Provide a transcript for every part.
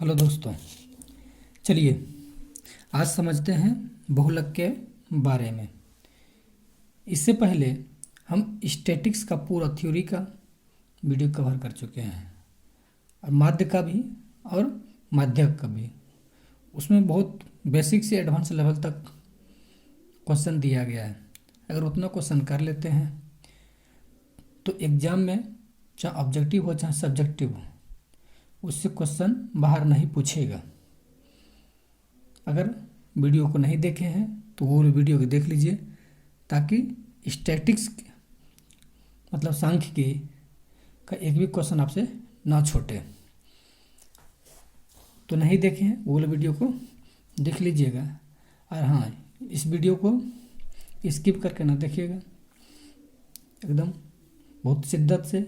Hello दोस्तों, चलिए आज समझते हैं बहुलक के बारे में। इससे पहले हम स्टैटिक्स का पूरा थ्योरी का वीडियो कवर कर चुके हैं और माध्य का भी और माध्यक का भी। उसमें बहुत बेसिक से एडवांस लेवल तक क्वेश्चन दिया गया है। अगर उतना क्वेश्चन कर लेते हैं तो एग्ज़ाम में चाहे ऑब्जेक्टिव हो चाहे सब्जेक्टिव हो, उससे क्वेश्चन बाहर नहीं पूछेगा। अगर वीडियो को नहीं देखे हैं तो वो वीडियो को देख लीजिए, ताकि स्टैटिक्स मतलब सांख्यिकी का एक भी क्वेश्चन आपसे ना छूटे। तो नहीं देखे हैं वो वीडियो को देख लीजिएगा। और हाँ, इस वीडियो को स्किप करके ना देखिएगा, एकदम बहुत शिद्दत से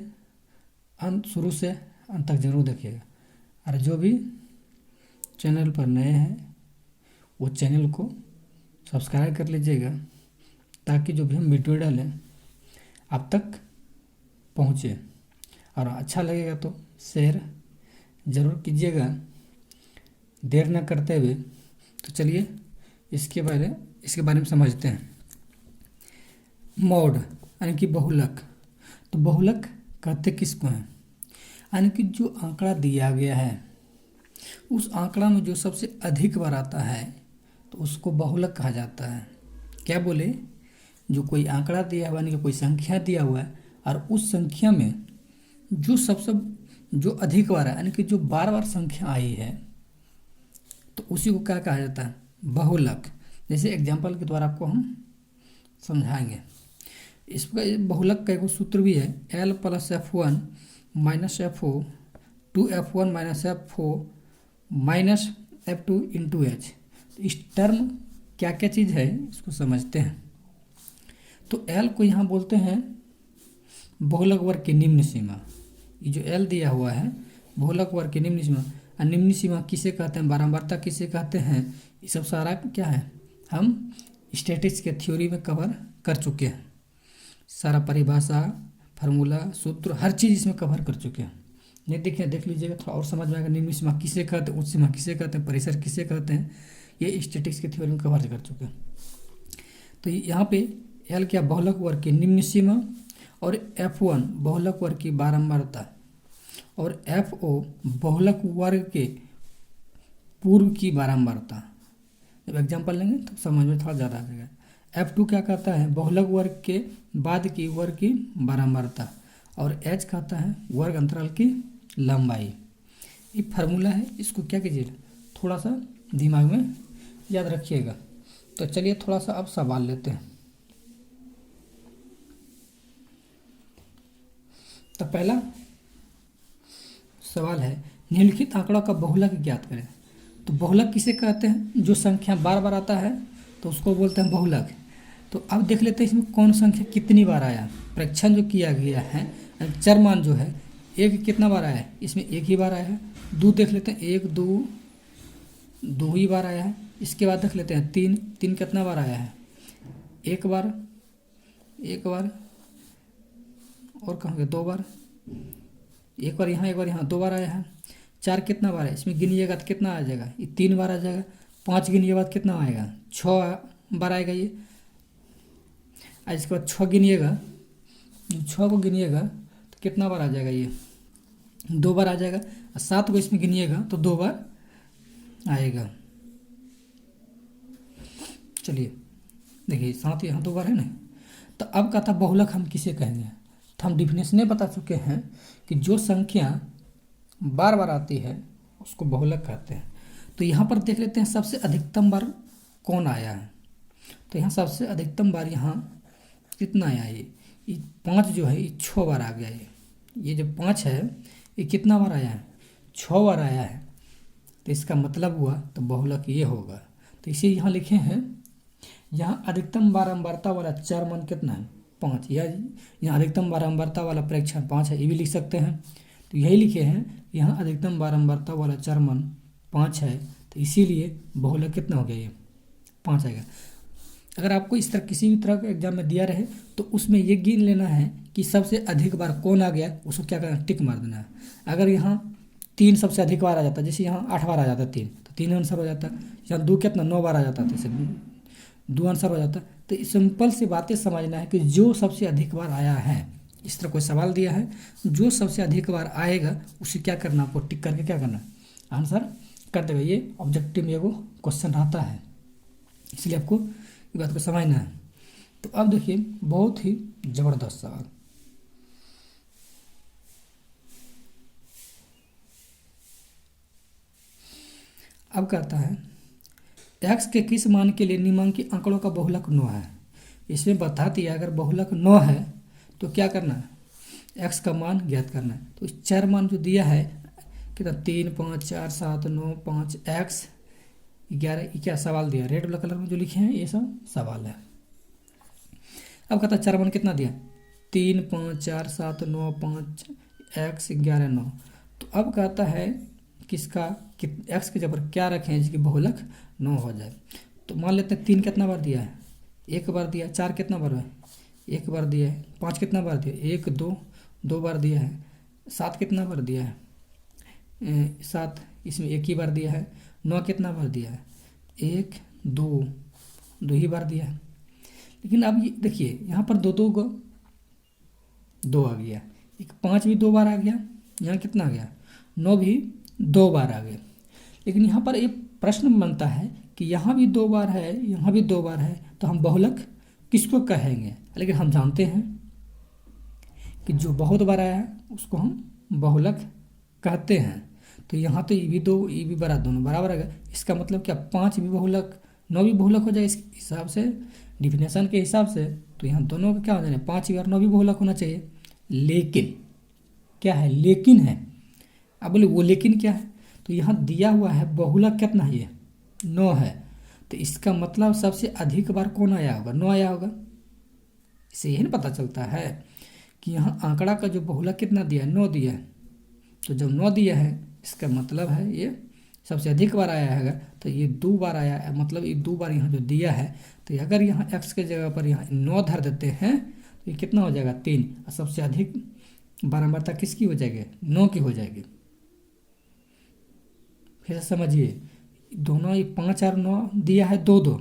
अंत शुरू से अंत तक जरूर देखिएगा। और जो भी चैनल पर नए हैं वो चैनल को सब्सक्राइब कर लीजिएगा, ताकि जो भी हम वीडियो डालें आप तक पहुँचे। और अच्छा लगेगा तो शेयर ज़रूर कीजिएगा। देर न करते हुए तो चलिए इसके बारे में समझते हैं। मॉड यानी कि बहुलक। तो बहुलक कहते किसको हैं? यानी कि जो आंकड़ा दिया गया है उस आंकड़ा में जो सबसे अधिक बार आता है तो उसको बहुलक कहा जाता है। क्या बोले? जो कोई आंकड़ा दिया हुआ, यानी कि कोई संख्या दिया हुआ है और उस संख्या में जो अधिक बार है, यानी कि जो बार बार संख्या आई है, तो उसी को क्या कहा जाता है? बहुलक। जैसे एग्जाम्पल के द्वारा आपको हम समझाएंगे। इसका बहुलक का एक सूत्र भी है, L + F1 - F0 2F1 - F4 - F2 × H। तो इस टर्म क्या क्या चीज़ है इसको समझते हैं। तो L को यहाँ बोलते हैं बहुलक वर्ग की निम्न सीमा। ये जो L दिया हुआ है बहुलक वर्ग की निम्न सीमा। और निम्न सीमा किसे कहते हैं, बारंबारता किसे कहते हैं, ये सब सारा क्या है हम स्टैटिस्टिक्स के थ्योरी में कवर कर चुके हैं। सारा परिभाषा, फार्मूला, सूत्र, हर चीज़ इसमें कवर कर चुके हैं। नहीं देख लीजिएगा, थोड़ा और समझ में आएगा। निम्न सीमा किसे कहते हैं, उच्च सीमा किसे कहते हैं, परिसर किसे कहते हैं, ये स्टैटिस्टिक्स के थ्योरी में कवर कर चुके हैं। तो यहाँ पे L क्या बहुलक वर्ग की निम्न सीमा, और F1 बहुलक वर्ग की बारंबारता, और FO बहुलक वर्ग के पूर्व की बारंबारता। जब एग्जाम्पल लेंगे तो समझ में थोड़ा ज़्यादा आ जाएगा। F2 क्या कहता है? बहुलक वर्ग के बाद की वर्ग की बारंबारता, और H कहता है वर्ग अंतराल की लंबाई। ये फार्मूला है, इसको क्या कीजिए थोड़ा सा दिमाग में याद रखिएगा। तो चलिए थोड़ा सा अब सवाल लेते हैं। तो पहला सवाल है, निम्नलिखित आंकड़ों का बहुलक ज्ञात करें। तो बहुलक किसे कहते हैं? जो संख्या बार बार आता है तो उसको बोलते हैं बहुलक। तो अब देख लेते हैं इसमें कौन संख्या कितनी बार आया। परीक्षण जो किया गया है, चर मान जो है, एक कितना बार आया है? इसमें एक ही बार आया है। दो देख लेते हैं, एक दो ही बार आया है। इसके बाद देख लेते हैं तीन कितना बार आया है? एक बार, और कहोगे दो बार, एक बार यहाँ दो बार आया है। चार कितना बार है? इसमें गिनिएगा तो कितना आ जाएगा? ये 3 बार आ जाएगा। 5 गिनिएगा तो कितना आएगा? 6 बार आएगा ये। आज इसके बाद 6 गिनिएगा, 6 को गिनिएगा तो कितना बार आ जाएगा? ये 2 बार आ जाएगा। और 7 को इसमें गिनिएगा तो 2 बार आएगा। चलिए देखिए, 7 यहाँ 2 बार है ना। तो अब कहता बहुलक हम किसे कहेंगे? तो हम डिफिनेशन बता चुके हैं कि जो संख्या बार बार आती है उसको बहुलक कहते हैं। तो यहाँ पर देख लेते हैं सबसे अधिकतम बार कौन आया है। तो यहाँ सबसे अधिकतम बार यहाँ कितना आया? ये 5 जो है, ये 6 बार आ गया। ये जो 5 है ये कितना बार आया है? 6 बार आया है। तो इसका मतलब हुआ तो बहुलक ये होगा। तो इसे यहाँ लिखे हैं, यहाँ अधिकतम बारंबारता वाला चर मान कितना है? 5। या यहाँ अधिकतम बारंबारता वाला परीक्षण 5 है, ये भी लिख सकते हैं। तो यही लिखे हैं, यहाँ अधिकतम बारंबारता वाला चर मान 5 है, तो इसीलिए बहुलक कितना हो गया? ये 5 आएगा। अगर आपको इस तरह किसी भी तरह का एग्जाम में दिया रहे तो उसमें ये गिन लेना है कि सबसे अधिक बार कौन आ गया, उसको क्या करना? टिक मार देना है। अगर यहाँ 3 सबसे अधिक बार आ जाता है, जैसे यहाँ 8 बार आ जाता है 3, तो 3 आंसर हो जाता है। यहाँ 2 कितना 9 बार आ जाता है, तो इसे 2 आंसर हो जाता है। तो सिंपल सी बातें समझना है कि जो सबसे अधिक बार आया है, इस तरह कोई सवाल दिया है, जो सबसे अधिक बार आएगा उसे क्या करना, आपको टिक करके क्या करना, आंसर कर देगा। ये ऑब्जेक्टिव में वो क्वेश्चन आता है, इसलिए आपको ये बात को समझना है। तो अब देखिए बहुत ही ज़बरदस्त सवाल। अब कहता है x के किस मान के लिए निम्नलिखित आंकड़ों का बहुलक 9 है। इसमें बता दिया अगर बहुलक 9 है तो क्या करना है, x का मान ज्ञात करना है। तो इस 4 मान जो दिया है कितना 3 5 4 7 9 5 x 11, ये क्या सवाल दिया, रेड ब्लैक कलर में जो लिखे हैं ये सब सवाल है। अब कहता है 4 मान कितना दिया, 3 5 4 7 9 5 x 11 9। तो अब कहता है किसका एक्स की जगह पर क्या रखें जिसकी बहुलक 9 हो जाए। तो मान लेते हैं 3 कितना बार दिया है, 1 बार दिया। 4 कितना बार है, 1 बार दिया है। 5 कितना बार दिया, 1 2 बार दिया है। 7 कितना बार दिया है, 7 इसमें 1 ही बार दिया है। 9 कितना बार दिया है, 1 2 ही बार दिया है। लेकिन अब ये देखिए यहाँ पर 2 आ गया, एक 5 भी 2 बार आ गया, यहाँ कितना आ गया 9 भी 2 बार आ गया। लेकिन यहाँ पर एक प्रश्न बनता है कि यहाँ भी 2 बार है, यहाँ भी 2 बार है, तो हम बहुलक किसको कहेंगे। लेकिन हम जानते हैं कि जो बहुत बार आया है उसको हम बहुलक कहते हैं। तो यहाँ तो ये भी 2 ये भी बड़ा दोनों बराबर आ गया। इसका मतलब क्या 5 भी बहुलक 9 भी बहुलक हो जाए इस हिसाब से, डिफिनेशन के हिसाब से। तो यहाँ दोनों का क्या हो जाए 5 भी और 9 भी बहुलक होना चाहिए। लेकिन क्या है, लेकिन है। अब बोले वो लेकिन क्या है, तो यहाँ दिया हुआ है बहुलक कितना है, ये 9 है। तो इसका मतलब सबसे अधिक बार कौन आया होगा, 9 आया होगा। इससे यही ना पता चलता है कि यहाँ आंकड़ा का जो बहुलक कितना दिया है, 9 दिया है। तो जब 9 दिया है इसका मतलब है ये सबसे अधिक बार आया है। तो ये 2 बार आया है, मतलब ये 2 बार यहाँ जो दिया है। तो अगर यहाँ x के जगह पर यहाँ 9 धर देते हैं तो ये कितना हो जाएगा 3, और सबसे अधिक बारंबारता किसकी हो जाएगी, 9 की हो जाएगी। फिर समझिए दोनों ये 5 और 9 दिया है 2 2,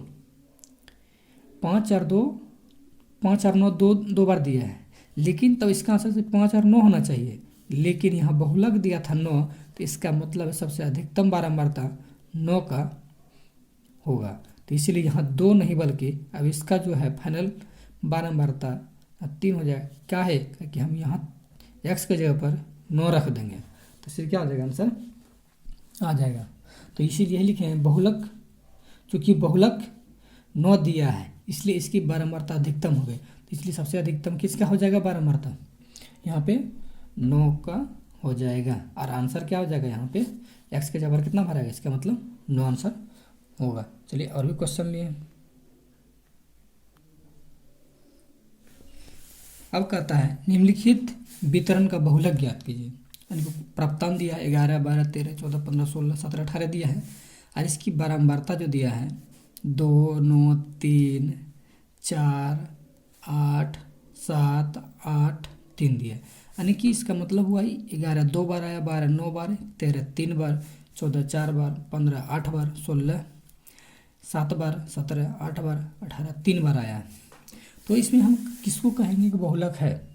5 और 9 दो बार दिया है। लेकिन तब इसका आंसर से 5 और 9 होना चाहिए। लेकिन यहाँ बहुलक दिया था 9, तो इसका मतलब है सबसे अधिकतम बारंबारता 9 का होगा। तो इसीलिए यहाँ 2 नहीं बल्कि अब इसका जो है फाइनल बारंबारता 3 हो जाएगा। क्या है कि हम यहाँ x के जगह पर 9 रख देंगे, तो इससे क्या हो जाएगा, आंसर आ जाएगा। तो इसीलिए लिखे हैं बहुलक, चूँकि बहुलक 9 दिया है इसलिए इसकी बारंबारता अधिकतम हो गई। तो इसलिए सबसे अधिकतम किसका हो जाएगा बारंबारता, यहाँ पे 9 का हो जाएगा। और आंसर क्या हो जाएगा, यहाँ पे x के जगह पर कितना भरेगा, इसका मतलब 9 आंसर होगा। चलिए और भी क्वेश्चन लिए। अब कहता है निम्नलिखित वितरण का बहुलक ज्ञात कीजिए। यानी प्राप्तांक दिया है 11 12 13 14 15 16 17 18 दिया है, और इसकी बारंबारता जो दिया है 2 9 3 4 8 7 8 3 दिया है। यानी कि इसका मतलब हुआ 11 2 बार आया, 12 9 बार, 13 3 बार, 14 4 बार, 15 8 बार, 16 7 बार, 17 8 बार, 18 3 बार आया है। तो इसमें हम किसको कहेंगे कि बहुलक है,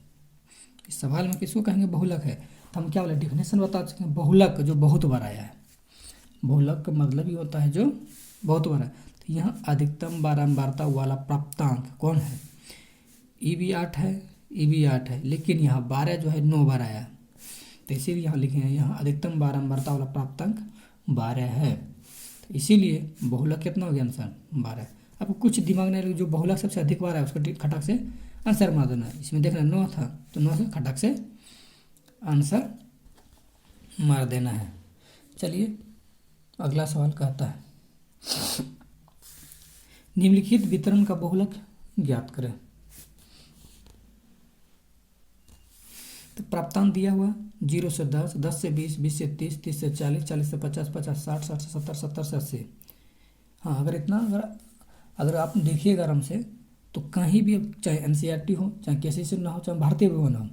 इस सवाल में किसको कहेंगे बहुलक है। तो हम क्या बोले, डिफिनेशन बता सकते हैं, बहुलक जो बहुत बार आया है। बहुलक का मतलब ये होता है जो बहुत बार है। तो यहाँ अधिकतम बारंबारता वाला प्राप्तांक कौन है, ई भी 8 है, ई भी 8 है, लेकिन यहाँ 12 जो है 9 बार आया। तो इसीलिए यहाँ लिखे हैं यहाँ अधिकतम बारंबारता वाला प्राप्तांक 12 है। तो इसीलिए बहुलक कितना हो गया आंसर 12। आपको कुछ दिमाग नहीं लगे, जो बहुलक सबसे अधिक बार है उसको खटक से आंसर मार देना। इसमें देखना 9 था तो 9 से खटक से आंसर मार देना है। चलिए अगला सवाल कहता है निम्नलिखित वितरण का बहुलक ज्ञात करें। तो प्राप्तांक दिया हुआ 0 से 10, 10 से 20, 20 से 30, 30 से 40, 40 से 50, 50 60, 60 से 70, 70 से 80। हाँ अगर इतना अगर आप देखिएगा आराम से तो कहीं भी, चाहे एनसीईआरटी हो, चाहे किसी से ना हो, चाहे भारतीय विवरण हो,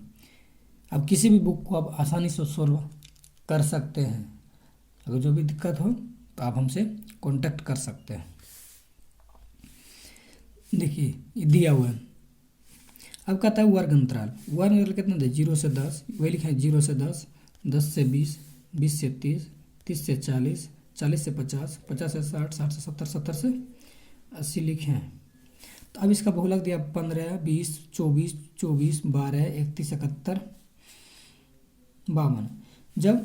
अब किसी भी बुक को आप आसानी से सोल्व कर सकते हैं। अगर जो भी दिक्कत हो तो आप हमसे कांटेक्ट कर सकते हैं। देखिए ये दिया हुआ है। अब कहता है वर्ग अंतराल। वर्ग अंतराल कितना दे, 0 से 10, वही लिखे हैं 0 से 10, 10 से 20, 20 से 30, 30 से 40, 40 से 50, 50 से 60, 60 से 70, 70 से 80 लिखे हैं। तो अब इसका बहुलक दिया 15, 20, 24, 24, 12, 31, 71, 52।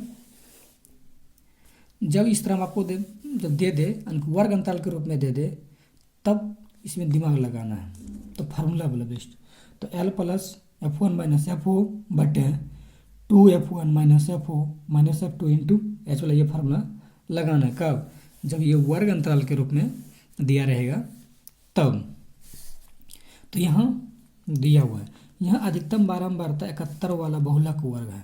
जब इस तरह हम आपको जब दे दे वर्ग अंतराल के रूप में दे दे, तब इसमें दिमाग लगाना है। तो फार्मूला बोला बेस्ट, तो L plus F1 minus FO बटे 2F1 minus FO minus F2 into H वाला ये फार्मूला लगाना है। कब, जब ये वर्ग अंतराल के रूप में दिया रहेगा तब। तो यहाँ दिया हुआ है, यहाँ अधिकतम बारंबारता 71 वाला बहुलक वर्ग है।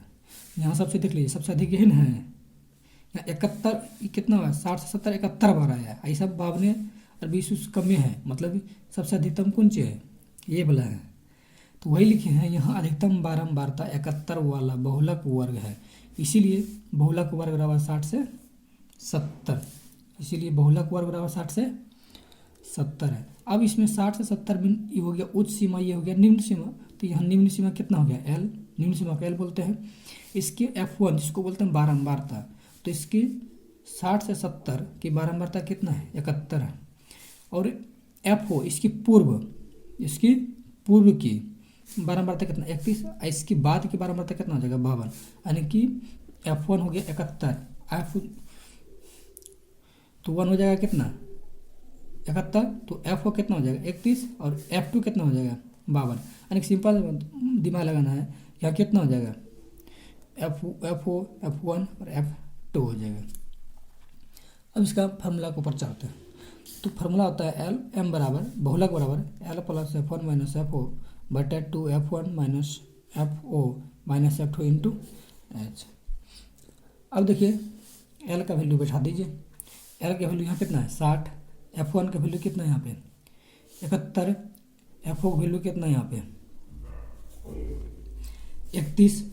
यहाँ सबसे देख लीजिए, सबसे अधिक यही है। यहाँ 71 कितना हुआ, 60 से 70, 71 बार आया है। ऐसा 52 और 20 कम में है, मतलब सबसे अधिकतम कौन सी है, ये वाला है। तो वही लिखे हैं यहाँ अधिकतम बारंबारता 71 वाला बहुलक वर्ग है, इसीलिए बहुलक वर्ग बराबर 60 से 70, इसीलिए बहुलक वर्ग बराबर 60 से 70 है। अब इसमें 60 से 70 में ये हो गया उच्च सीमा, ये हो गया निम्न सीमा। तो यहाँ निम्न सीमा कितना हो गया, L, निम्न सीमा को L बोलते हैं। इसके F1 जिसको बोलते हैं बारंबारता, तो इसकी 60 से 70 की बारंबारता कितना है, 71 है। और FO इसकी पूर्व की बारंबारता कितना, 31। इसकी बाद की बारंबारता कितना हो जाएगा, 52। यानी कि F1 हो गया 71, F तो 1 हो जाएगा कितना, 71। तो FO कितना हो जाएगा, 31, और F2 कितना हो जाएगा, 52। यानी कि सिंपल दिमाग लगाना है, यहाँ कितना हो जाएगा, FO, F1 और F2 हो जाएगा। अब इसका फार्मूला को ऊपर चलते हैं। तो फार्मूला होता है L M बराबर बहुलक बराबर L plus F1 minus FO बटे 2F1 minus FO minus F2 into H. अब देखिए L का वैल्यू बैठा दीजिए। L का वैल्यू यहाँ कितना है, 60। F1 का वैल्यू कितना है यहाँ पे, 71। FO का वैल्यू कितना है यहाँ पे, 31।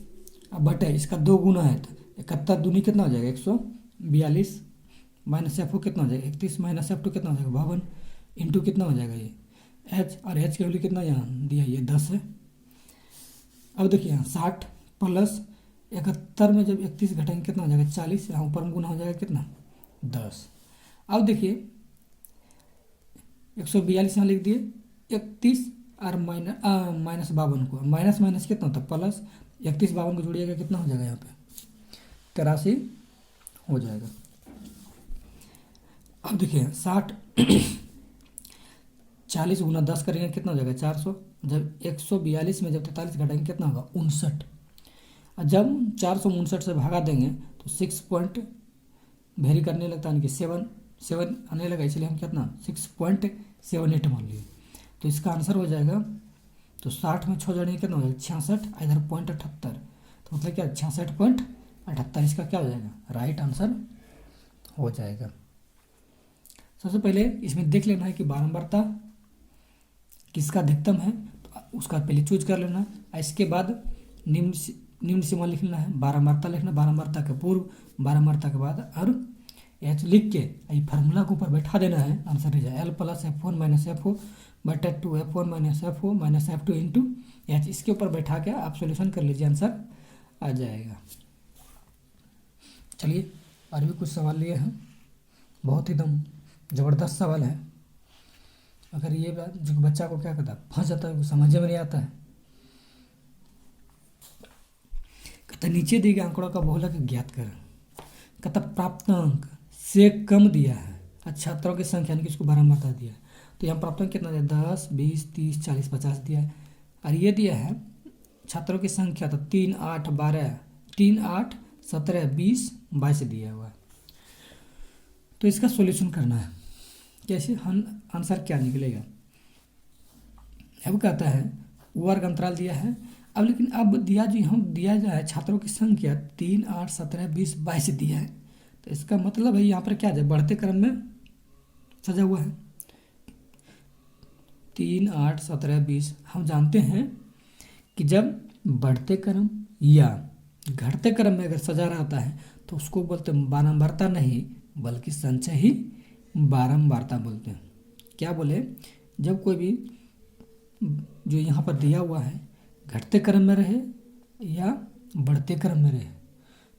अब बटे इसका 2 गुना है, तो 71 दूनी कितना हो जाएगा, 142 माइनस FO कितना हो जाएगा, 31 माइनस F2 कितना हो जाएगा, 52 इंटू कितना हो जाएगा ये H, और H की वैल्यू कितना यहाँ दिया, ये 10 है। अब देखिए यहाँ 60 प्लस 71 में जब 31 घटाएंगे कितना हो जाएगा, 40। यहाँ ऊपर में गुना हो जाएगा कितना, 10। अब देखिए 142 यहाँ लिख दिए, 31 और माइनस 52 को, माइनस माइनस कितना होता है, प्लस 31 52 को जोड़िएगा कितना हो जाएगा, यहाँ पे 83 हो जाएगा। अब देखिए 60 40 गुना 10 करेंगे कितना हो जाएगा, 400। जब 142 में जब 43 घटाएंगे कितना होगा, 59। और जब 459 से भागा देंगे तो 6 पॉइंट वेरी करने लगता है, यानी कि 7 आने लगा, इसलिए हम कितना 6.78 मान लिए। तो इसका आंसर हो जाएगा, तो 60 में 6 जोड़ेंगे कितना हो जाएगा, 66, इधर 0.78, तो मतलब क्या 66.78 इसका क्या हो जाएगा, राइट आंसर हो जाएगा। सबसे पहले इसमें देख लेना है कि बारंबारता किसका अधिकतम है, तो उसका पहले चूज कर लेना। इसके बाद निम्न सीमा लिख लेना है, बारंबारता लिखना, बारंबारता के पूर्व, बारंबारता के बाद, और एच लिख के ये फार्मूला को ऊपर बैठा देना है, आंसर हो जाए L plus F1 minus FO बटे 2F1 minus FO minus F2 into H. इसके ऊपर बैठा के आप सॉल्यूशन कर लीजिए, आंसर आ जाएगा। चलिए और भी कुछ सवाल लिए हैं, बहुत ही एकदम ज़बरदस्त सवाल है। अगर ये बात जो बच्चा को क्या कहता है, फंस जाता है, समझ में नहीं आता है। कहता नीचे दिए गए आंकड़ों का बहुलक ज्ञात करें। कहता प्राप्तांक से कम दिया है, छात्रों की संख्या यानी कि इसको बारंबारता दिया है, तो यहाँ प्राप्तांक कितना दिया, 10, 20, 30, 40, 50 दिया है। और ये दिया है छात्रों की संख्या, तो 3, 8, 12, 3, 8, 17, 20, 22 दिया हुआ है। तो इसका सॉल्यूशन करना है, कैसे आंसर क्या निकलेगा। अब कहता है वर्ग अंतराल दिया है, अब लेकिन अब दिया जो हम दिया जाए छात्रों की संख्या 3, 8, 17, 20, 22 दिया है, तो इसका मतलब है यहाँ पर क्या है, बढ़ते क्रम में सजा हुआ है। 3, 8, 17, 20 हम जानते हैं कि जब बढ़ते क्रम या घटते क्रम में अगर सजा रहता है तो उसको बोलते हैं बारंबारता नहीं बल्कि संचय ही बारंबारता बोलते हैं। क्या बोले, जब कोई भी जो यहाँ पर दिया हुआ है घटते क्रम में रहे या बढ़ते क्रम में रहे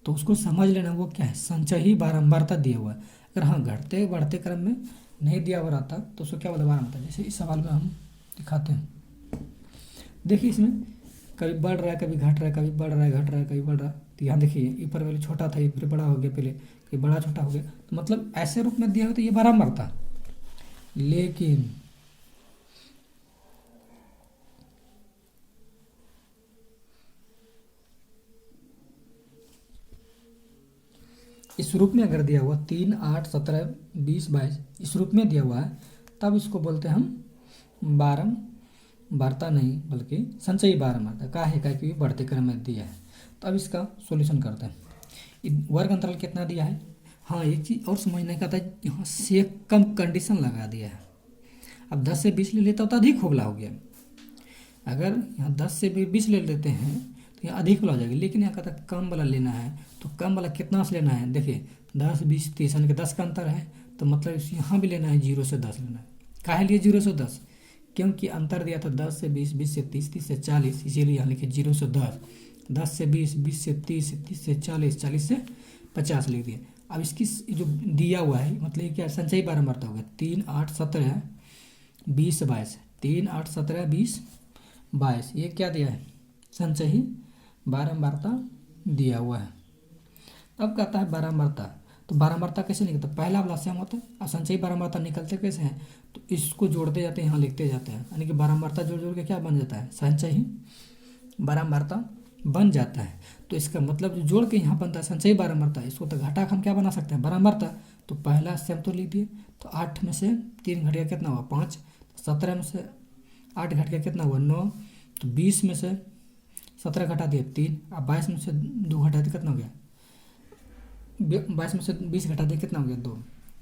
तो उसको समझ लेना वो क्या है, संचय ही बारंबारता दिया हुआ है। अगर हाँ घटते बढ़ते क्रम में नहीं दिया हुआ रहता तो उसको क्या बोला, बारंबारता। जैसे इस सवाल में हम दिखाते हैं, देखिए इसमें कभी बढ़ रहा है कभी घट रहा है, कभी बढ़ रहा है घट रहा है कभी बढ़ रहा है। तो यहाँ देखिए ऊपर वाले छोटा था ये फिर बड़ा हो गया, पहले कभी बड़ा छोटा हो गया, तो मतलब ऐसे रूप में दिया हो तो ये बारंबारता। लेकिन इस रूप में अगर दिया हुआ 3, 8, 17, 20, 22 इस रूप में दिया हुआ है तब इसको बोलते हैं हम बारंबारता नहीं बल्कि संचयी बारंबारता। का है कि बढ़ते क्रम में दिया है। तो अब इसका सॉल्यूशन करते हैं। वर्ग अंतराल कितना दिया है, हाँ एक चीज़ और समझने का था, यहाँ से कम कंडीशन लगा दिया है। अब 10 से 20 ले लेता तो अधिक होगला हो गया। अगर यहाँ 10 से 20 ले लेते हैं तो यहाँ अधिक वाला हो जाएगा, लेकिन यहाँ कहता है कम वाला लेना है। तो कम वाला कितना से लेना है, देखिए 10, 20, 30 यानी कि 10 का अंतर है, तो मतलब यहाँ भी लेना है 0 से 10 लेना है। काहे लिए 0 से 10, क्योंकि अंतर दिया था 10 से 20, 20 से 30, 30 से 40, इसीलिए यहाँ लिखे 0 से 10, 10 से 20, 20 से 30, 30 से 40, 40 से 50 लिख दिए। अब इसकी जो दिया हुआ है मतलब ये क्या संचयी बारंबारता होगा, 3, 8, 17, 20, 22, 3, 8, 17, 20, 22 ये क्या दिया है, संचयी बारंबारता दिया हुआ है। अब कहता है बारंबारता, तो बारंबारता कैसे निकलता है, पहला वाला सेम होता है और संचयी बारंबारता निकलते कैसे हैं, तो इसको जोड़ते जाते हैं, यहाँ लिखते जाते हैं, यानी कि बारंबारता जोड़ जोड़ के क्या बन जाता है, संचयी बारंबारता बन जाता है। तो इसका मतलब जो जोड़ के यहाँ बनता है संचयी बारंबारता, इसको तो घटा हम क्या बना सकते हैं, बारंबारता। तो पहला सेम तो लिख दिए, तो 8 में से 3 घट गया कितना हुआ 5, 17 में से 8 घट गया कितना हुआ 9, तो 20 में से 17 घटा दिए 3, अब 22 में से 2 घटा दिए कितना हो गया, 22 में से 20 घटा दिए कितना हो गया 2।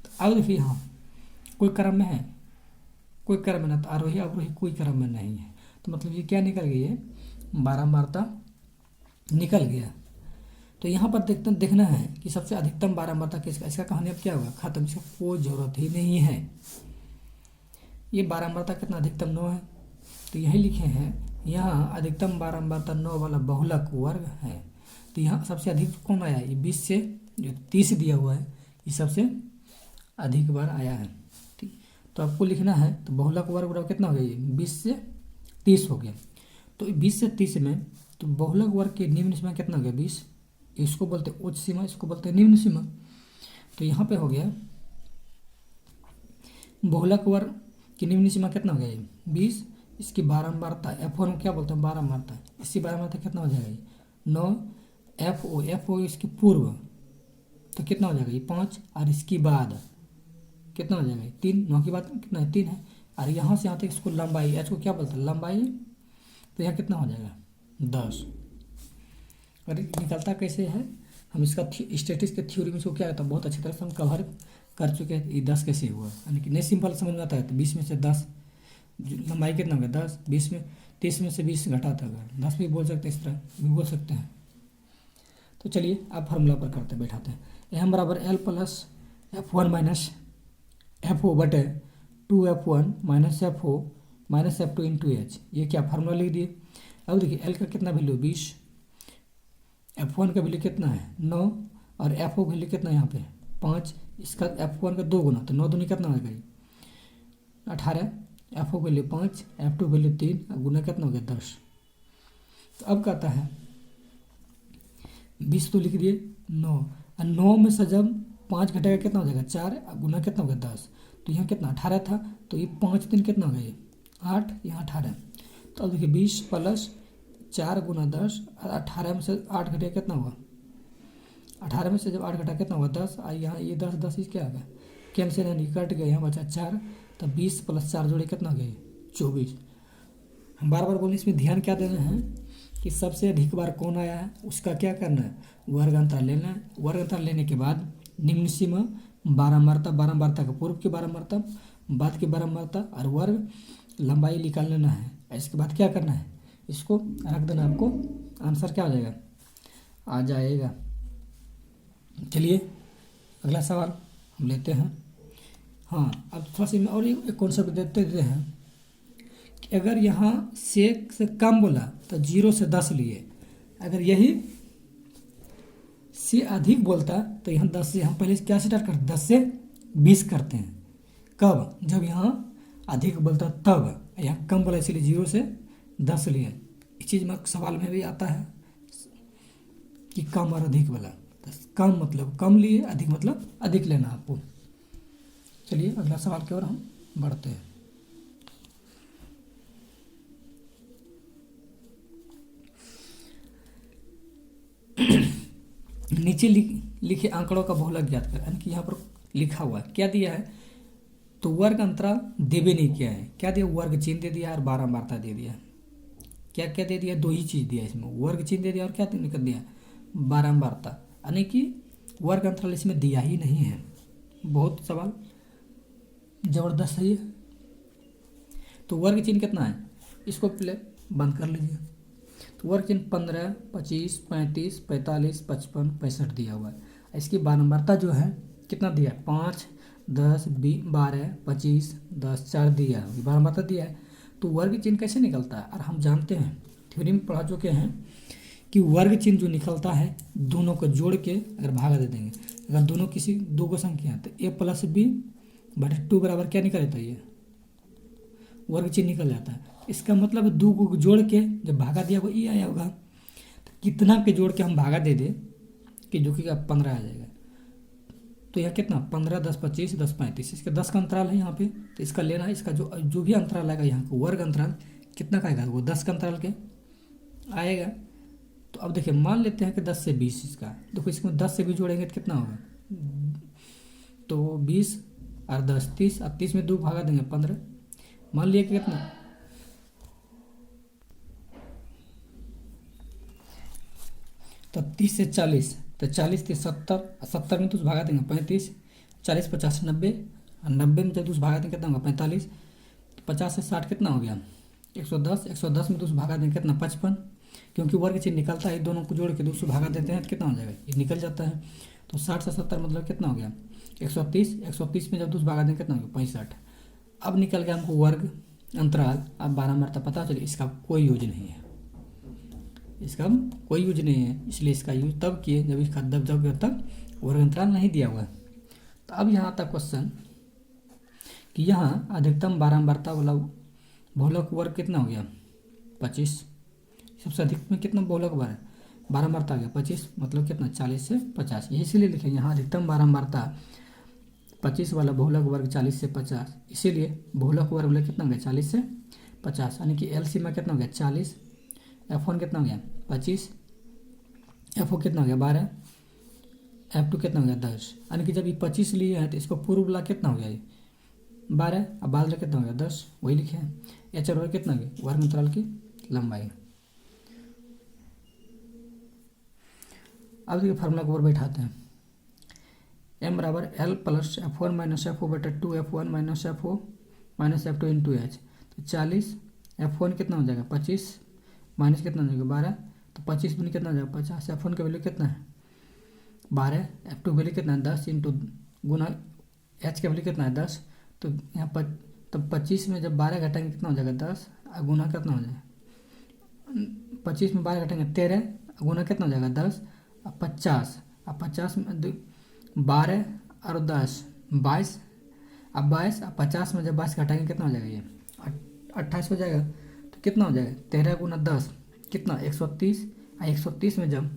तो अब देखिए हाँ कोई क्रम में है, कोई क्रम में ना, तो आरोही अवरोही कोई क्रम में नहीं है, तो मतलब ये क्या निकल गई है, बारंबारता निकल गया। तो यहाँ पर देखना है कि सबसे अधिकतम बारंबारता किसका, इसका कहानी अब क्या होगा, खत्म, इसका कोई ज़रूरत ही नहीं है। ये बारंबारता कितना अधिकतम 9 है, तो यही लिखे हैं यहाँ अधिकतम बारंबारता 9 वाला बहुलक वर्ग है। तो यहाँ सबसे अधिक कौन आया, ये 20 से जो 30 दिया हुआ है ये सबसे अधिक बार आया है। ठीक, तो आपको लिखना है, तो बहुलक वर्ग बराबर कितना हो गया, ये 20 से 30 हो गया। तो 20 से 30 में तो बहुलक वर्ग की निम्न सीमा कितना हो गया 20, इसको बोलते हैं उच्च सीमा, इसको बोलते हैं निम्न सीमा। तो यहाँ पे हो गया बहुलक वर्ग की निम्न सीमा कितना हो गया ये 20, इसकी बारंबारता F1 क्या बोलते हैं बारंबारता, इसकी बारंबारता कितना हो जाएगा ये 9, FO इसकी पूर्व तो कितना हो जाएगा ये 5, और इसकी बाद कितना हो जाएगा 3, 9 की बाद कितना है 3 है, और यहाँ से यहाँ तक इसको लंबाई H को क्या बोलते हैं लंबाई, तो यहाँ कितना हो जाएगा 10। और निकलता कैसे है, हम इसका स्टैटिस्टिक्स के थ्योरी में इसको क्या होता है बहुत अच्छी तरह से हम कवर कर चुके हैं। ये 10 कैसे हुआ, यानी कि नहीं सिंपल समझ में आता है। तो 20 में से 10 लंबाई कितना हो गया 10, 20 में 30 में से 20 घटाता है 10 भी बोल सकते हैं, इस तरह भी बोल सकते हैं। तो चलिए अब फार्मूला पर करते बैठाते हैं, m बराबर L plus F1 minus FO बटे 2F1 minus FO minus F2 into H, ये क्या फार्मूला लिख दिए। अब देखिए L का कितना वैल्यू 20, F1 का वैल्यू कितना है 9, और FO वैल्यू कितना है यहाँ पे 5, इसका F1 का 2 गुना, तो 9 दूनी कितना हो गया 18, FO वैल्यू 5, F2 वैल्यू 3, गुना कितना हो गया 10। तो अब कहता है 20 तो लिख दिए 9, और 9 में से जब 5 घटेगा कितना हो जाएगा 4, गुना कितना हो गया 10, तो यहाँ कितना 18 था, तो ये 5 दिन कितना हो गया ये 8, यहाँ 18। तो अब देखिए 20 प्लस 4 गुना 10, और 18 में से 8 घटेगा कितना हुआ 18 में से जब 8 घटा कितना हुआ 10, और यहाँ ये 10 10 इस क्या आ गया कैंसिल यानी कट गया, यहाँ बचा 4, तो 20 प्लस 4 जोड़े कितना हो गया 24। हम बार बार बोले इसमें ध्यान क्या देना है कि सबसे अधिक बार कौन आया है उसका क्या करना है वर्ग अंतर लेना है। वर्ग अंतर लेने के बाद निम्न सीमा बारंबारता का पूर्व की बारंबारता बाद की बारंबारता और वर्ग लंबाई निकाल लेना है। इसके बाद क्या करना है इसको रख देना, आपको आंसर क्या हो जाएगा आ जाएगा। चलिए अगला सवाल हम लेते हैं। हाँ, अब थोड़ा सा और एक कॉन्सेप्ट देते हैं कि अगर यहाँ से कम बोला तो 0 से 10 लिए, अगर यही से अधिक बोलता तो यहाँ 10 से हम पहले क्या स्टार्ट करते, 10 से 20 करते हैं। कब, जब यहाँ अधिक बोलता तब, यहाँ कम बोला इसीलिए 0 से 10 लिए। इस चीज़ में सवाल में भी आता है कि कम और अधिक वाला, तो कम मतलब कम लिए, अधिक मतलब अधिक लेना आपको। चलिए अगला सवाल की ओर हम बढ़ते हैं। नीचे लिखे आंकड़ों का बहुलक ज्ञात कर, यानी कि यहाँ पर लिखा हुआ है क्या दिया है, तो वर्ग अंतराल देवे नहीं किया है, क्या दिया, वर्ग चिन्ह दे दिया और बारंबारता दे दिया। क्या क्या दे दिया, दो ही चीज़ दिया इसमें, वर्ग चिन्ह दे दिया और क्या निकल दिया, बारंबारता, यानी कि वर्ग अंतराल इसमें दिया ही नहीं है। बहुत सवाल ज़बरदस्त है ये। तो वर्ग चिन्ह कितना है, इसको पहले बंद कर लीजिए। तो वर्ग चिन्ह 15, 25, 35, 45, 55, 65 दिया हुआ है। इसकी बारंबारता जो है कितना दिया है, 5, 10, 20, 12, 25, 10, 4 दिया है, बारंबारता दिया है। तो वर्ग चिन्ह कैसे निकलता है, और हम जानते हैं, थ्योरी में पढ़ा चुके हैं कि वर्ग चिन्ह जो निकलता है दोनों को जोड़ के अगर भागा दे देंगे, अगर दोनों किसी दो को संख्या है तो a+b/2 बराबर क्या निकल जाता है, ये वर्ग चिन्ह निकल जाता है। इसका मतलब दो को जोड़ के जब भागा दिया होगा ये आया होगा, तो कितना के जोड़ के हम भागा दे दे कि जो कि 15 आ जाएगा। तो यह कितना, 15, 10, 25, 10, 35, इसका 10 का अंतराल है यहाँ पे, तो इसका लेना है, इसका जो भी अंतराल आएगा यहाँ को वर्ग अंतराल कितना का आएगा, वो 10 का अंतराल के आएगा। तो अब देखिए मान लेते हैं कि 10 से 20, इसका देखो इसमें 10 से 20 जोड़ेंगे तो कितना होगा, तो 20 और 10 30, और 30 में 2 भागा देंगे 15, मान लिया कि कितना, तो 30 से 40, तो 40 से 70, 70 में 2 भागा देंगे 35, 40, 50, 90, और 90 में जब 2 भागा देंगे कितना होगा 45, तो 50 से 60 कितना हो गया 110, 110 में 2 भागा देंगे कितना 55, क्योंकि वर्ग चिन्ह निकलता है, दोनों को जोड़ के 200 भागा देते हैं तो कितना हो जाएगा, ये निकल जाता है। तो 60 से 70 मतलब कितना हो गया 130, 130 में जब 2 भागा देंगे कितना हो गया 65। अब निकल गया हमको वर्ग अंतराल। अब बारंबारता पता चले, इसका कोई यूज नहीं है, इसका कोई यूज नहीं है, इसलिए इसका यूज तब किए जब इसका जब तक वर्ग अंतराल नहीं दिया हुआ है। तो अब यहाँ आता क्वेश्चन कि यहाँ अधिकतम बारंबारता वाला बहुलक वर्ग कितना हो गया 25, सबसे अधिक में कितना बहुलक बारंबारता आ गया 25, मतलब कितना 40 से 50, यही इसीलिए लिखे यहाँ अधिकतम बारंबारता 25 वाला बहुलक वर्ग 40 से 50, इसीलिए बहुलक वर्ग वाला कितना हो गया 40 से 50, यानी कि एलसीएम में कितना हो गया 40, F1 कितना हो गया 25, F4 कितना हो गया 12, F2 कितना हो गया 10, यानी कि जब ये 25 लिए हैं तो इसको पूर्व वाला कितना हो गया ये 12, अब बाद वाला कितना हो गया 10, वही लिखे हैं। एच और कितना हो गया वर्ग अंतराल की लंबाई। अब देखिए फार्मूला को और बैठाते हैं, m बराबर L plus F1 minus F0 बटा 2 F1 minus F0 minus F2 into H. तो 40, F1 कितना हो जाएगा 25, माइनस कितना हो जाएगा 12, तो 25 में कितना हो जाएगा 50, F1 का वैल्यू कितना है 12, F2 वैल्यू कितना है 10 इंटू गुना एच का वैल्यू कितना है 10, तो यहाँ पर तो 25 में जब 12 घटाएंगे कितना हो जाएगा 10, और गुना कितना हो जाएगा 25 में 12 घटाएंगे 13, गुना कितना हो जाएगा 10, और 50, अब 50 में 12 और 10 22, अब 22 और 50 में जब 22 घटाएंगे कितना हो जाएगा ये 28 हो जाएगा। तो कितना हो जाएगा 13 गुना 10 कितना 130, और 130 में जब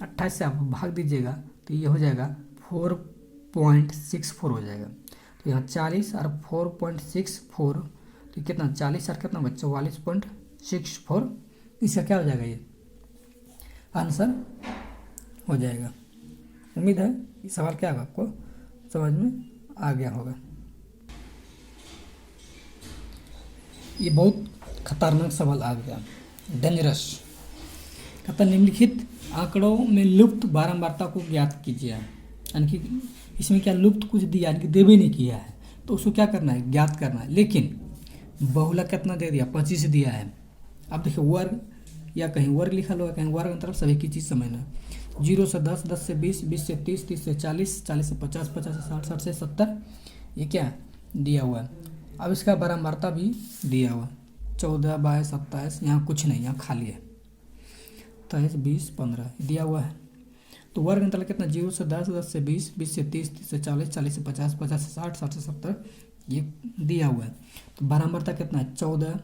28 से आप भाग दीजिएगा तो ये हो जाएगा 4.64 हो जाएगा। तो यहाँ 40 और 4.64, तो कितना 40 और कितना होगा 44.64, इसका क्या हो जाएगा ये आंसर हो जाएगा। उम्मीद है ये सवाल क्या होगा आपको समझ में आ गया होगा। ये बहुत खतरनाक सवाल आ गया, डेंजरस। कहता निम्नलिखित आंकड़ों में लुप्त बारंबारता को ज्ञात कीजिए, यानी कि इसमें क्या लुप्त कुछ दिया यानी कि देवे नहीं किया है, तो उसको क्या करना है ज्ञात करना है। लेकिन बहुलक कितना दे दिया 25 दिया है। अब देखिए वर्ग या कहीं वर्ग लिखा होगा कहीं वर्ग अंतराल, सभी की चीज़ समझना। जीरो से 10, 10 से 20, 20 से 30, 30 से 40, 40 से 50, 50 से 60, 60 से 70, ये क्या दिया हुआ है। अब इसका बारंबारता भी दिया हुआ, 14, 22, 27, यहाँ कुछ नहीं, यहाँ खाली है, 23, 20, 15 दिया हुआ है। तो वर्ग अंतराल कितना, 0 से 10, 10 से 20, 20 से 30, 30 से 40, 40 से 50, 50 से 60, 60 से 70, ये दिया हुआ है। तो बारंबारता कितना है, 14,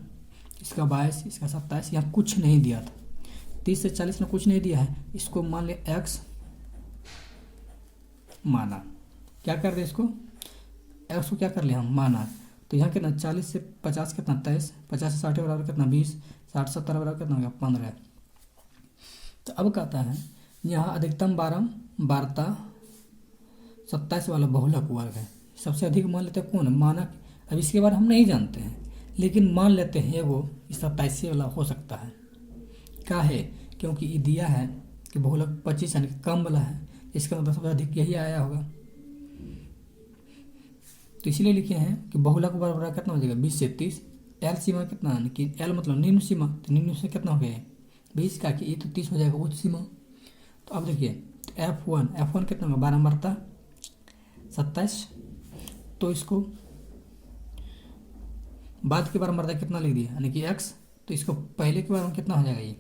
इसका 22, इसका 27, यहाँ कुछ नहीं दिया था। 30 से 40 में कुछ नहीं दिया है, इसको मान ले x माना। क्या कर रहे इसको, x को क्या कर लिया हम, माना। तो यहाँ कितना, 40 से 50 कितना 23, 50 से 60 बराबर कितना 20, 60 70 बराबर कितना हो गया 15। तो अब कहता है यहाँ अधिकतम बारंबारता 27 वाला बहुलक वर्ग है। सबसे अधिक मान लेते हैं कौन, मानक। अब इसके बारे हम नहीं जानते हैं, लेकिन मान लेते हैं वो 27 वाला हो सकता है। क्या है, क्योंकि ये दिया है कि बहुलक 25 यानी कि कम वाला है, इसका मतलब सबसे अधिक यही आया होगा। तो इसीलिए लिखे हैं कि बहुलक बराबर कितना हो जाएगा 20 से 30। एल सीमा कितना, यानी कि एल मतलब निम्न सीमा, तो निम्न से कितना हो गया 20 का, कि ये तो 30 हो जाएगा उच्च सीमा। तो अब देखिए F1 कितना होगा, बारंबारता 27। तो इसको बाद की बारंबारता कितना लिख दिया, यानी कि x। तो इसको पहले के बारे में कितना हो जाएगा ये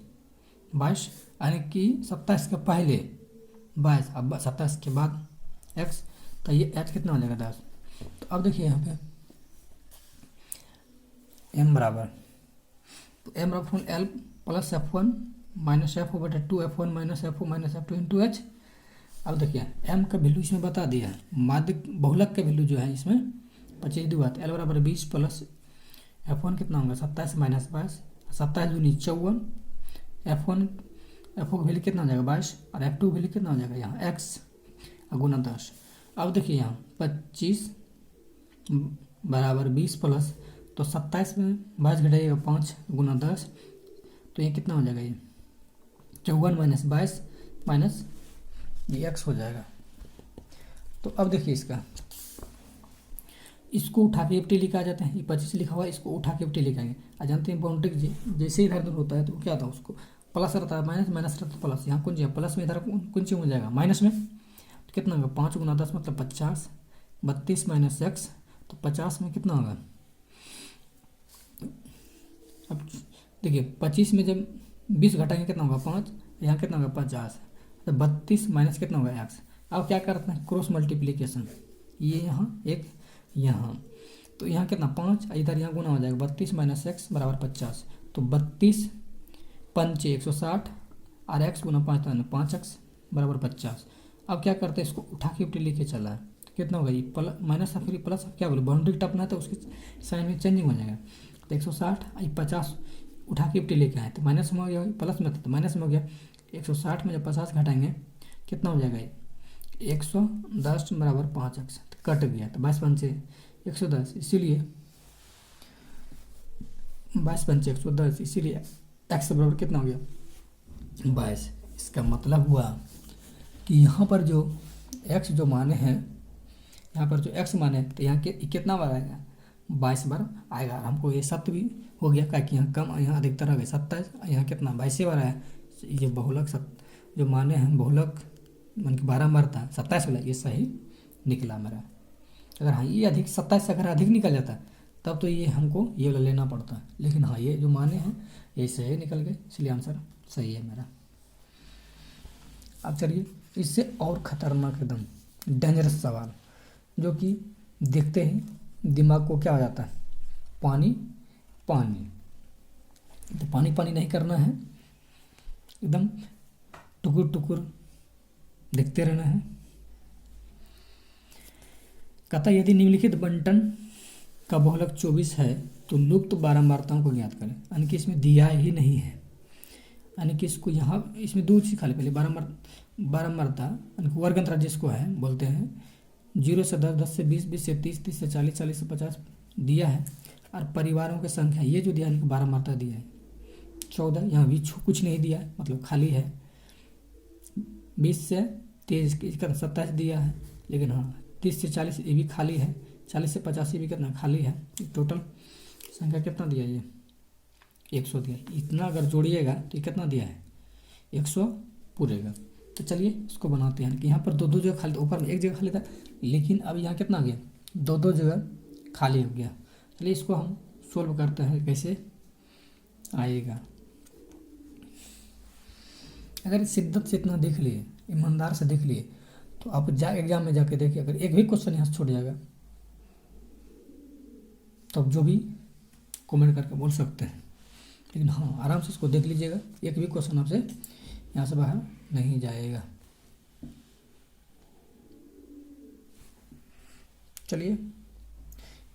22, यानी कि 27 के पहले 22, अब 27 के बाद x, तो ये h कितना हो जाएगा 10। तो अब देखिए यहाँ पे m बराबर, तो m बराबर L plus F1 minus F/2 F1 minus F2 minus F2 into H. अब देखिए m का वैल्यू इसमें बता दिया, माध्यक बहुलक का वैल्यू जो है इसमें 25 दी बात, L बराबर 20 प्लस F1 कितना होगा 27 माइनस 22, 27 दूनी 54, F1 का वैल्यू कितना हो जाएगा 22, और F2 वैल्यू कितना हो जाएगा यहाँ x गुना 10। अब देखिए यहाँ 25 बराबर 20 प्लस, तो 27 में 22 घटाइएगा 5 गुना 10, तो ये कितना हो जाएगा ये 54 माइनस 22 माइनस ये x हो जाएगा। तो अब देखिए इसको उठा के एफ टी लिखा जाता है, ये 25 लिखा हुआ है, इसको उठा के एफ टी लिखाएंगे। आज जानते हैं बाउंड्री जैसे ही इधर उधर होता है तो क्या था, उसको प्लस रहता है, माइनस माइनस रहता है प्लस, यहाँ कौन चीज प्लस में, इधर कौन चीज हो जाएगा माइनस में। तो कितना होगा 5 गुना 10 मतलब 50, 32 माइनस x, तो 50 में कितना होगा। अब देखिए 25 में जब 20 घटाएंगे कितना होगा 5, यहाँ कितना होगा 50, तो 32 माइनस कितना होगा x। अब क्या करते हैं क्रॉस मल्टीप्लीकेशन, ये यहाँ एक यहाँ, तो यहाँ कितना 5, इधर यहाँ गुना हो जाएगा 32 माइनस x बराबर 50, तो 32 पंचे 160 और x गुना 5 5x बराबर 50। अब क्या करते हैं इसको उठा के उल्टी लेके चला है, तो कितना होगा ये प्लस माइनस और फिर प्लस, क्या बोले बाउंड्री टपना है तो उसके साइन में चेंजिंग हो जाएगा। तो 160 ये 50 उठा के उल्टी लेके आए, तो माइनस में हो गया, प्लस में था तो माइनस में हो गया। 160 में जब 50 घटाएंगे कितना हो जाएगा ये 110 बराबर 5x, तो कट गया, तो 22 पंचे 110, इसीलिए 22 पंचे 110, इसीलिए x बराबर कितना हो गया 22। इसका मतलब हुआ कि यहाँ पर जो x जो माने हैं, यहाँ पर जो x माने तो यहाँ के कितना बार आएगा 22 बार आएगा। हमको ये सत्य भी हो गया, क्या कि यहाँ कम यहाँ अधिकतर आ गया 27, यहाँ कितना 22 बार आया। ये बहुलक जो माने हैं बहुलक मन की 12 बार था 27 वाला, ये सही निकला मेरा। अगर हाँ ये अधिक 27 से अगर अधिक निकल जाता तब तो ये हमको ये वाला लेना पड़ता, लेकिन हाँ ये जो माने हैं ये सही निकल गए, इसलिए आंसर सही है मेरा। अब चलिए इससे और ख़तरनाक एकदम डेंजरस सवाल, जो कि देखते ही दिमाग को क्या हो जाता है, पानी पानी। तो पानी पानी नहीं करना है, एकदम टुकुर टुकुर देखते रहना है। कहता यदि निम्नलिखित बंटन का बहुलक 24 है तो लुप्त बारंबारताओं को ज्ञात करें, यानी कि इसमें दिया ही नहीं है, यानी कि इसको यहाँ इसमें दो चीज़ खाली, पहले बारंबारता यानी कि वर्ग अंतराल जिसको है बोलते हैं, 0 से 10, 10 से 20, 20 से 30, 30 से 40, 40 से 50 दिया है, और परिवारों की संख्या ये जो दिया है यानी कि बारंबारता दिया है 14, यहाँ भी कुछ नहीं दिया है मतलब खाली है। 20 से 23 इसका 27 दिया है, लेकिन हाँ 30 से 40 ये भी खाली है, 40 से 50 ये भी कितना खाली है। टोटल संख्या कितना दिया ये 100 दिया। इतना अगर जोड़िएगा तो ये कितना दिया है 100 पूरेगा। तो चलिए इसको बनाते हैं कि यहाँ पर दो दो जगह खाली था, ऊपर में एक जगह खाली था, लेकिन अब यहाँ कितना आ गया, दो दो जगह खाली हो गया। चलिए इसको हम सोल्व करते हैं कैसे आएगा। अगर शिद्दत से इतना देख लिए, ईमानदार से देख लिए, तो आप एग्जाम में जाके देखिए, अगर एक भी क्वेश्चन यहाँ से छूट जाएगा तो आप जो भी कमेंट करके बोल सकते हैं, लेकिन हाँ आराम से इसको देख लीजिएगा, एक भी क्वेश्चन आपसे यहाँ से बाहर नहीं जाएगा। चलिए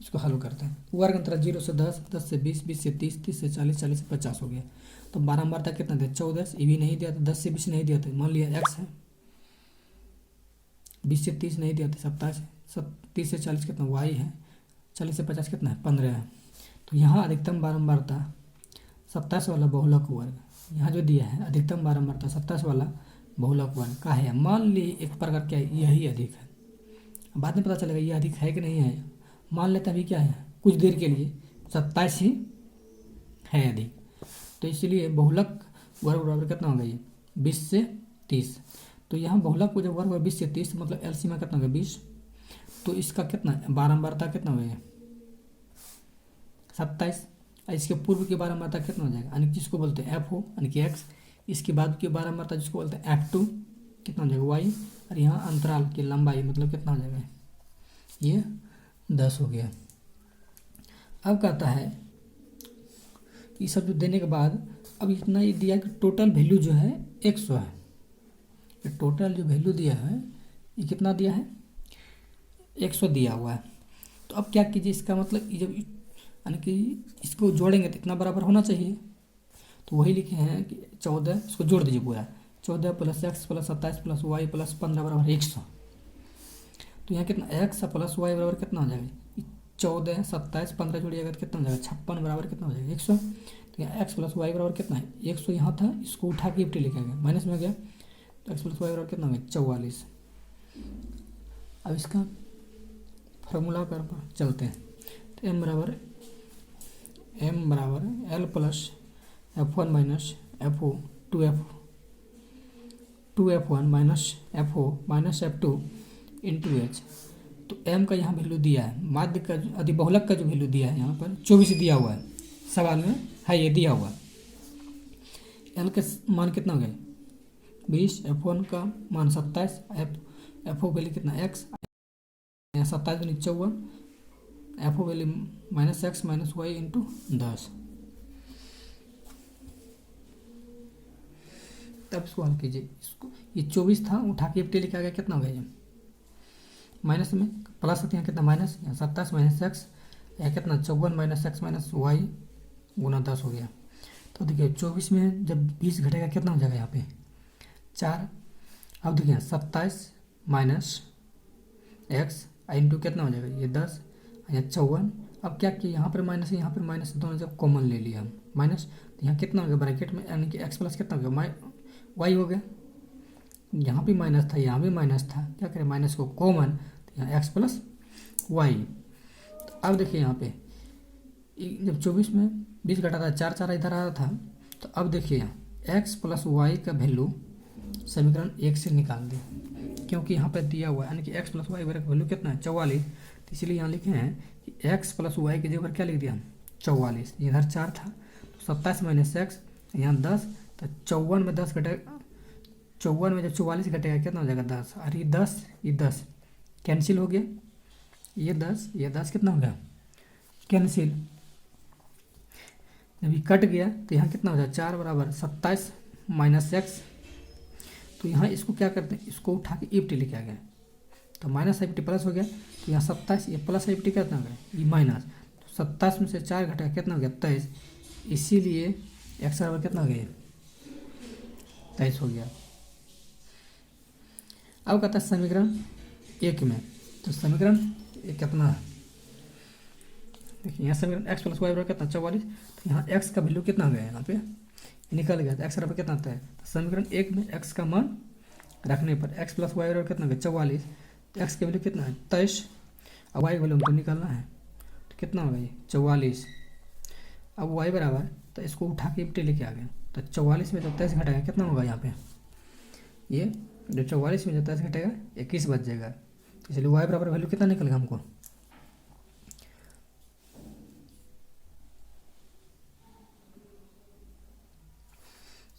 इसको हल करते हैं। वर्ग अंतराल 0 से 10, 10 से 20, 20 से 30, 30 से 40, 40 से 50 हो गया। तो बारंबार तक कितना दिया, 14, ये भी नहीं दिया था, 10 से 20 नहीं दिया था, मान लिया x है, 20 से 30 नहीं दिया था, 27, 30 से 40 कितना y है, 40 से 50 कितना है, 15 है। तो यहाँ अधिकतम बारंबारता 27 वाला बहुलक वर्ग, यहाँ जो दिया है अधिकतम बारंबारता 27 वाला बहुलक वर्ग का है। मान ली एक प्रकार क्या है, यही अधिक है, बाद में पता चलेगा ये अधिक है कि नहीं है। मान लेते अभी क्या है, कुछ देर के लिए 27 ही है अधिक, तो इसलिए बहुलक वर्ग बराबर कितना होगा ये 20 से 30। तो यहाँ बहुलक को जब वर्ग 20 से 30 मतलब एलसीएम कितना होगा 20, तो इसका कितना बारंबारता कितना हो गया 27, इसके पूर्व की बारंबारता कितना हो जाएगा, यानी जिसको बोलते हैं एफ ओ यानी कि एक्स, इसके बाद की बारंबारता जिसको बोलते हैं F2 कितना हो जाएगा वाई, और यहाँ अंतराल की लंबाई मतलब कितना हो जाएगा ये 10 हो गया। अब कहता है ये सब जो देने के बाद अब इतना ये दिया कि टोटल वैल्यू जो है 100 है, ये टोटल जो वैल्यू दिया है ये कितना दिया है 100 दिया हुआ है। तो अब क्या कीजिए, इसका मतलब ये जब यानी कि इसको जोड़ेंगे तो इतना बराबर होना चाहिए, तो वही लिखे हैं कि 14, इसको जोड़ दीजिए पूरा, 14 plus X plus 27 plus Y plus 15 बराबर 100। तो यहाँ कितना एक्स प्लस वाई बराबर कितना हो जाएगा 14, 27, 15 जोड़िएगा तो कितना हो जाएगा 56 बराबर कितना हो जाएगा 100। तो यहाँ एक्स प्लस वाई बराबर कितना है 100 यहाँ था, इसको उठा के लिखा गया माइनस में गया, तो एक्स प्लस वाई बराबर कितना हो गया 44। अब इसका फार्मूला पर चलते हैं, तो m बराबर L plus F1 minus F O 2F1 minus F O minus F2 into H. तो m का यहाँ वैल्यू दिया है, माध्य का अधिबहुलक का जो वैल्यू दिया है यहाँ पर 24 दिया हुआ है, सवाल में है ये दिया हुआ। l का मान कितना हो गया 20, F1 का मान 27, एफ ओ वैल्यू कितना x, 27 दूनी 54, F O value minus X minus Y into 10। तब इसको हल कीजिए, इसको ये 24 था उठा के एफ लिखा गया कितना हो गया ये माइनस में प्लस होती है कितना माइनस, यहाँ 27 माइनस एक्स, यहाँ कितना 54 माइनस एक्स माइनस वाई गुना 10 हो गया। तो देखिए 24 में जब 20 घटेगा कितना हो जाएगा यहाँ पे 4। अब देखिए 27 माइनस एक्स इंटू कितना हो जाएगा ये 10, यहाँ 54। अब क्या किया यहाँ पर माइनस है यहाँ पर माइनस, दोनों जब कॉमन ले लिया हम माइनस, तो यहाँ कितना हो गया ब्रैकेट में यानी कि एक्स प्लस कितना हो गया वाई हो गया, यहाँ भी माइनस था यहाँ भी माइनस था, क्या करें माइनस को कॉमन, तो यहाँ एक्स प्लस वाई। तो अब देखिए यहाँ पे जब 24 में 20 घटा था 4 4 इधर आ रहा था, तो अब देखिए एक्स प्लस वाई का वैल्यू समीकरण 1 से निकाल दें, क्योंकि यहाँ पे दिया हुआ है यानी कि एक्स प्लस वाई का वैल्यू कितना है 44, तो इसलिए यहाँ लिखे हैं कि एक्स प्लस वाई की जगह पर क्या लिख दिया हम 44, इधर 4 था तो 27 माइनस एक्स यहाँ 10, तो 54 में 10 घटेगा, 54 में जब 44 घटेगा कितना हो जाएगा 10, और ये 10 कैंसिल हो गया, ये 10 कितना हो गया कैंसिल, जब ये कट गया तो यहाँ कितना हो जाएगा 4 बराबर 27 माइनस एक्स। तो यहाँ इसको क्या करते हैं, इसको उठा के एफ टी लिखा गया, तो माइनस एफ टी प्लस हो गया, तो यहाँ 27 ये प्लस एफ टी कितना हो गया ये माइनस, तो 27 में से 4 घटेगा कितना हो गया 23, इसीलिए एक्स बराबर कितना हो गया 23 हो गया। अब कहता है समीकरण 1 में, तो समीकरण 1 कितना है देखिए, यहाँ समीकरण एक्स प्लस वाई बराबर कितना 44, तो यहाँ एक्स का वैल्यू कितना हो गया यहाँ पे निकल गया, तो एक्स बराबर कितना आता है, तो समीकरण 1 में एक्स का मान रखने पर एक्स प्लस वाई बराबर कितना हो गया 44, तो एक्स का वैल्यू कितना है 23, अब वाई का वैल्यू हमको निकालना है, तो कितना होगा ये 44। अब वाई बराबर, तो इसको उठा के इपटे लेके आ गए, तो 44 में जब 23 घटाएगा कितना होगा यहाँ पे ये जो 44 में जाता है घटेगा 21 बच जाएगा। इसलिए वाई बराबर वैल्यू कितना निकलेगा हमको,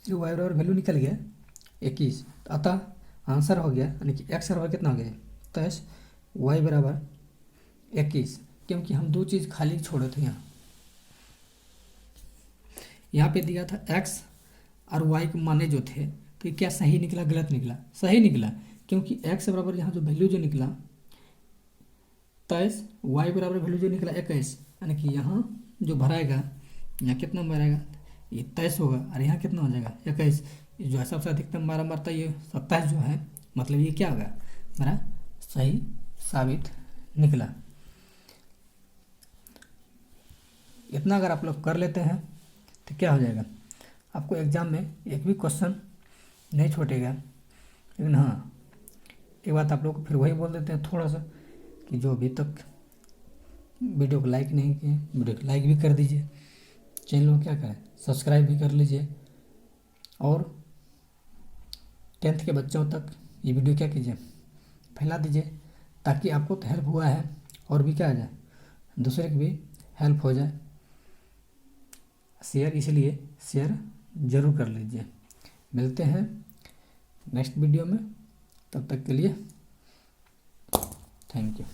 जो वाई बराबर वैल्यू निकल गया 21। अतः आंसर हो गया, यानी कि एक्स बराबर कितना हो गया 23, वाई बराबर 21। क्योंकि हम दो चीज़ खाली छोड़े थे यहाँ पे दिया था एक्स और वाई के माने जो थे, तो ये क्या सही निकला गलत निकला, सही निकला। क्योंकि एक्स बराबर यहाँ जो वैल्यू जो निकला 23, वाई बराबर वैल्यू जो निकला 21, यानी कि यहाँ जो भराएगा यहाँ कितना भराएगा, ये 23 होगा और यहाँ कितना हो जाएगा 21। जो है सबसे अधिकतम बारह मरता ये 27 जो है, मतलब ये क्या होगा मेरा सही साबित निकला। इतना अगर आप लोग कर लेते हैं तो क्या हो जाएगा, आपको एग्ज़ाम में एक भी क्वेश्चन नहीं छूटेगा। लेकिन हाँ, एक बात आप लोग को फिर वही बोल देते हैं थोड़ा सा, कि जो अभी तक वीडियो को लाइक नहीं किए, वीडियो को लाइक भी कर दीजिए, चैनल को क्या करें सब्सक्राइब भी कर लीजिए, और 10th के बच्चों तक ये वीडियो क्या कीजिए फैला दीजिए, ताकि आपको तो हेल्प हुआ है और भी क्या आ जाए दूसरे की भी हेल्प हो जाए। शेयर इसलिए शेयर ज़रूर कर लीजिए। मिलते हैं नेक्स्ट वीडियो में, तब तक के लिए थैंक यू।